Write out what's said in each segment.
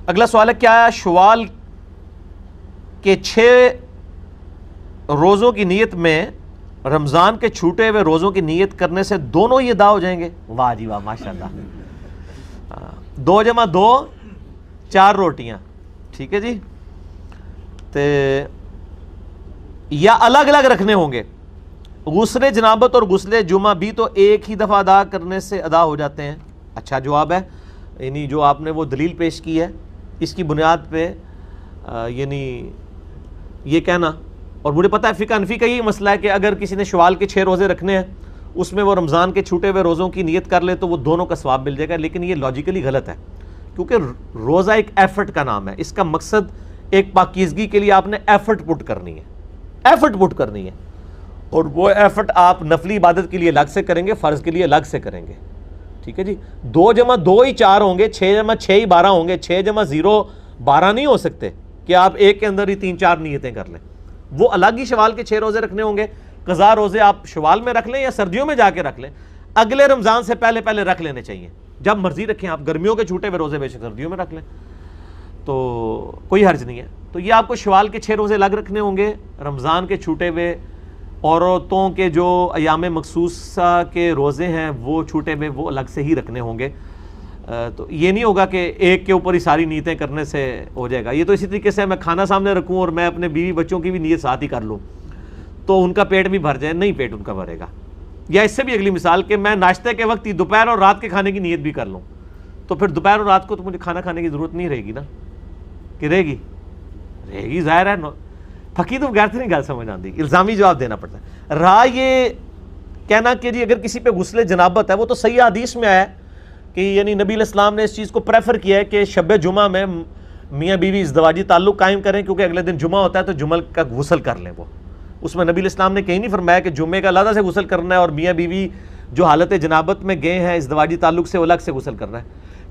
اگلا سوال ہے کیا شوال کے 6 روزوں کی نیت میں رمضان کے چھوٹے ہوئے روزوں کی نیت کرنے سے دونوں ہی ادا ہو جائیں گے؟ واہ جی واہ، ماشاءاللہ. 2 × 2 4 روٹیاں، ٹھیک ہے جی. یا الگ الگ رکھنے ہوں گے؟ غسل جنابت اور غسل جمعہ بھی تو ایک ہی دفعہ ادا کرنے سے ادا ہو جاتے ہیں. اچھا جواب ہے، یعنی جو آپ نے وہ دلیل پیش کی ہے اس کی بنیاد پہ یعنی یہ کہنا، اور مجھے پتہ ہے فقہ حنفی کا یہ مسئلہ ہے کہ اگر کسی نے شوال کے 6 روزے رکھنے ہیں اس میں وہ رمضان کے چھوٹے ہوئے روزوں کی نیت کر لے تو وہ دونوں کا ثواب مل جائے گا، لیکن یہ لاجیکلی غلط ہے کیونکہ روزہ ایک ایفرٹ کا نام ہے. اس کا مقصد ایک پاکیزگی کے لیے آپ نے ایفرٹ پٹ کرنی ہے، اور وہ ایفرٹ آپ نفلی عبادت کے لیے الگ سے کریں گے، فرض کے لیے الگ سے کریں گے. ٹھیک ہے جی. 2 × 2 ہی 4 ہوں گے، 6 × 6 ہی 12 ہوں گے. 6 × 0 12 نہیں ہو سکتے کہ آپ ایک کے اندر ہی 3-4 نیتیں کر لیں. وہ الگ ہی شوال کے 6 روزے رکھنے ہوں گے. قضا روزے آپ شوال میں رکھ لیں یا سردیوں میں جا کے رکھ لیں، اگلے رمضان سے پہلے رکھ لینے چاہیے. جب مرضی رکھیں آپ، گرمیوں کے چھوٹے ہوئے روزے بے شک سردیوں میں رکھ لیں تو کوئی حرج نہیں ہے. تو یہ آپ کو شوال کے 6 روزے الگ رکھنے ہوں گے. رمضان کے چھوٹے ہوئے عورتوں کے جو ایام مخصوصہ کے روزے ہیں وہ چھوٹے ہوئے وہ الگ سے ہی رکھنے ہوں گے. تو یہ نہیں ہوگا کہ ایک کے اوپر ہی ساری نیتیں کرنے سے ہو جائے گا. یہ تو اسی طریقے سے میں کھانا سامنے رکھوں اور میں اپنے بیوی بچوں کی بھی نیت ساتھ ہی کر لوں تو ان کا پیٹ بھی بھر جائے، نہیں پیٹ ان کا بھرے گا. یا اس سے بھی اگلی مثال کہ میں ناشتے کے وقت ہی دوپہر اور رات کے کھانے کی نیت بھی کر لوں تو پھر دوپہر اور رات کو تو مجھے کھانا کھانے کی ضرورت نہیں رہے گی نا. کہ رہے گی ظاہر ہے. پھکی تو بغیر سے نہیں گل سمجھ آتی، الزامی جواب دینا پڑتا ہے. رہا یہ کہنا کہ جی اگر کسی پہ غسل جنابت ہے، وہ تو صحیح حدیث میں ہے کہ یعنی نبی علیہ السلام نے اس چیز کو پریفر کیا ہے کہ شب جمعہ میں میاں بیوی ازدواجی تعلق قائم کریں کیونکہ اگلے دن جمعہ ہوتا ہے تو جمعہ کا غسل کر لیں. وہ اس میں نبی علیہ السلام نے کہیں نہیں فرمایا کہ جمعے کا علیحدہ سے غسل کرنا ہے اور میاں بیوی جو حالت جنابت میں گئے ہیں ازدواجی تعلق سے الگ سے غسل کرنا ہے،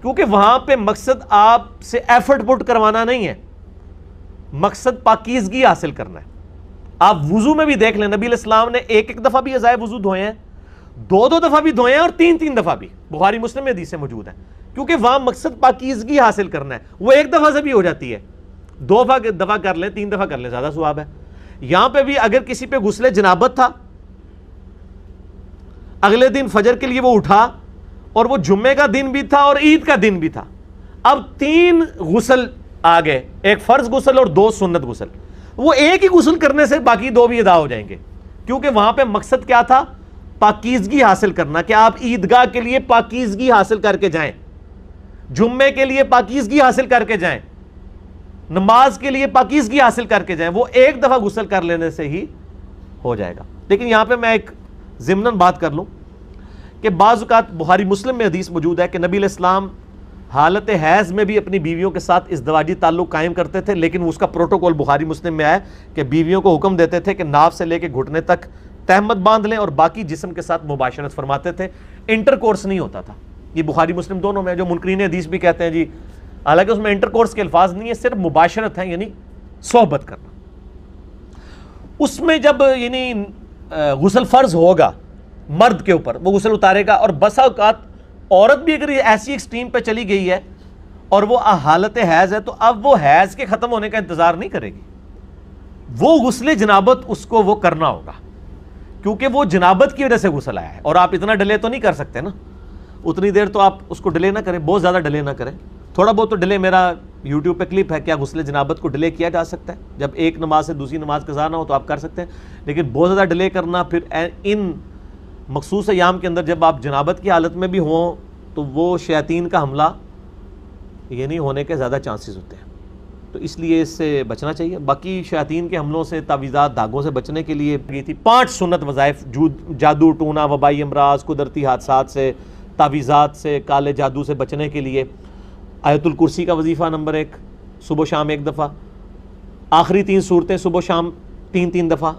کیونکہ وہاں پہ مقصد آپ سے ایفرٹ پٹ کروانا نہیں ہے، مقصد پاکیزگی حاصل کرنا ہے. آپ وضو میں بھی دیکھ لیں نبی علیہ السلام نے ایک دفعہ بھی اعضائے وضو دھوئے ہیں، 2 دفعہ بھی دھوئے ہیں اور 3 دفعہ بھی. بخاری مسلم میں حدیثیں موجود ہیں کیونکہ وہاں مقصد پاکیزگی حاصل کرنا ہے. وہ ایک دفعہ سے بھی ہو جاتی ہے، 2 دفعہ کر لیں، 3 دفعہ کر لیں، زیادہ ثواب ہے. یہاں پہ بھی اگر کسی پہ غسل جنابت تھا، اگلے دن فجر کے لیے وہ اٹھا اور وہ جمعے کا دن بھی تھا اور عید کا دن بھی تھا، اب 3 غسل آ گئے، ایک فرض غسل اور 2 سنت غسل. وہ ایک ہی غسل کرنے سے باقی 2 بھی ادا ہو جائیں گے کیونکہ وہاں پہ مقصد کیا تھا؟ پاکیزگی حاصل کرنا، کہ آپ عیدگاہ کے لیے پاکیزگی حاصل کر کے جائیں، جمعے کے لیے پاکیزگی حاصل کر کے جائیں، نماز کے لیے پاکیزگی حاصل کر کے جائیں. وہ ایک دفعہ غسل کر لینے سے ہی ہو جائے گا. لیکن یہاں پہ میں ایک ضمناً بات کر لوں کہ بعض اوقات بخاری مسلم میں حدیث موجود ہے کہ نبی علیہ السلام حالت حیض میں بھی اپنی بیویوں کے ساتھ ازدواجی تعلق قائم کرتے تھے، لیکن اس کا پروٹوکول بخاری مسلم میں آیا کہ بیویوں کو حکم دیتے تھے کہ ناف سے لے کے گھٹنے تک تہمت باندھ لیں اور باقی جسم کے ساتھ مباشرت فرماتے تھے. انٹر کورس نہیں ہوتا تھا. یہ بخاری مسلم دونوں میں، جو منکرین حدیث بھی کہتے ہیں جی حالانکہ اس میں انٹر کورس کے الفاظ نہیں ہے، صرف مباشرت ہے یعنی صحبت کرنا. اس میں جب یعنی غسل فرض ہوگا مرد کے اوپر، وہ غسل اتارے گا، اور بسا اوقات عورت بھی اگر ایسی ایکسٹریم پہ چلی گئی ہے اور وہ حالت حیض ہے تو اب وہ حیض کے ختم ہونے کا انتظار نہیں کرے گی، وہ غسل جنابت اس کو وہ کرنا ہوگا کیونکہ وہ جنابت کی وجہ سے غسل آیا ہے. اور آپ اتنا ڈیلے تو نہیں کر سکتے نا، اتنی دیر تو آپ اس کو ڈیلے نہ کریں، بہت زیادہ ڈیلے نہ کریں. تھوڑا بہت تو ڈیلے، میرا یوٹیوب پہ کلپ ہے کیا غسل جنابت کو ڈیلے کیا جا سکتا ہے، جب ایک نماز سے دوسری نماز قضا نہ ہو تو آپ کر سکتے ہیں. لیکن بہت زیادہ ڈیلے کرنا، پھر ان مخصوص ایام کے اندر جب آپ جنابت کی حالت میں بھی ہوں تو وہ شیاطین کا حملہ یعنی ہونے کے زیادہ چانسز ہوتے ہیں، تو اس لیے اس سے بچنا چاہیے. باقی شیاطین کے حملوں سے، تعویذات، دھاگوں سے بچنے کے لیے یہ تھی 5 سنت وظائف، جادو ٹونا، وبائی امراض، قدرتی حادثات سے، تعویذات سے، کالے جادو سے بچنے کے لیے آیت الکرسی کا وظیفہ نمبر 1 صبح و شام 1 دفعہ، آخری 3 صورتیں صبح و شام 3 دفعہ،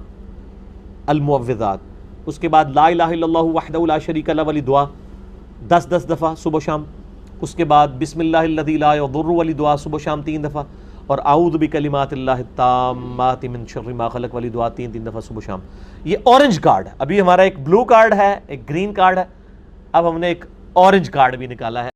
المعوذات. اس کے بعد لا الہ الا اللہ وحدہ لا شریک لہ والی دعا 10 دفعہ صبح و شام. اس کے بعد بسم اللہ الذی لا یضر والی دعا صبح و شام 3 دفعہ، اور اعوذ بکلمات اللہ التامات من شر ما خلق والی دعا 3 دفعہ صبح و شام. یہ اورنج کارڈ، ابھی ہمارا ایک بلو کارڈ ہے، ایک گرین کارڈ ہے، اب ہم نے ایک اورنج کارڈ بھی نکالا ہے.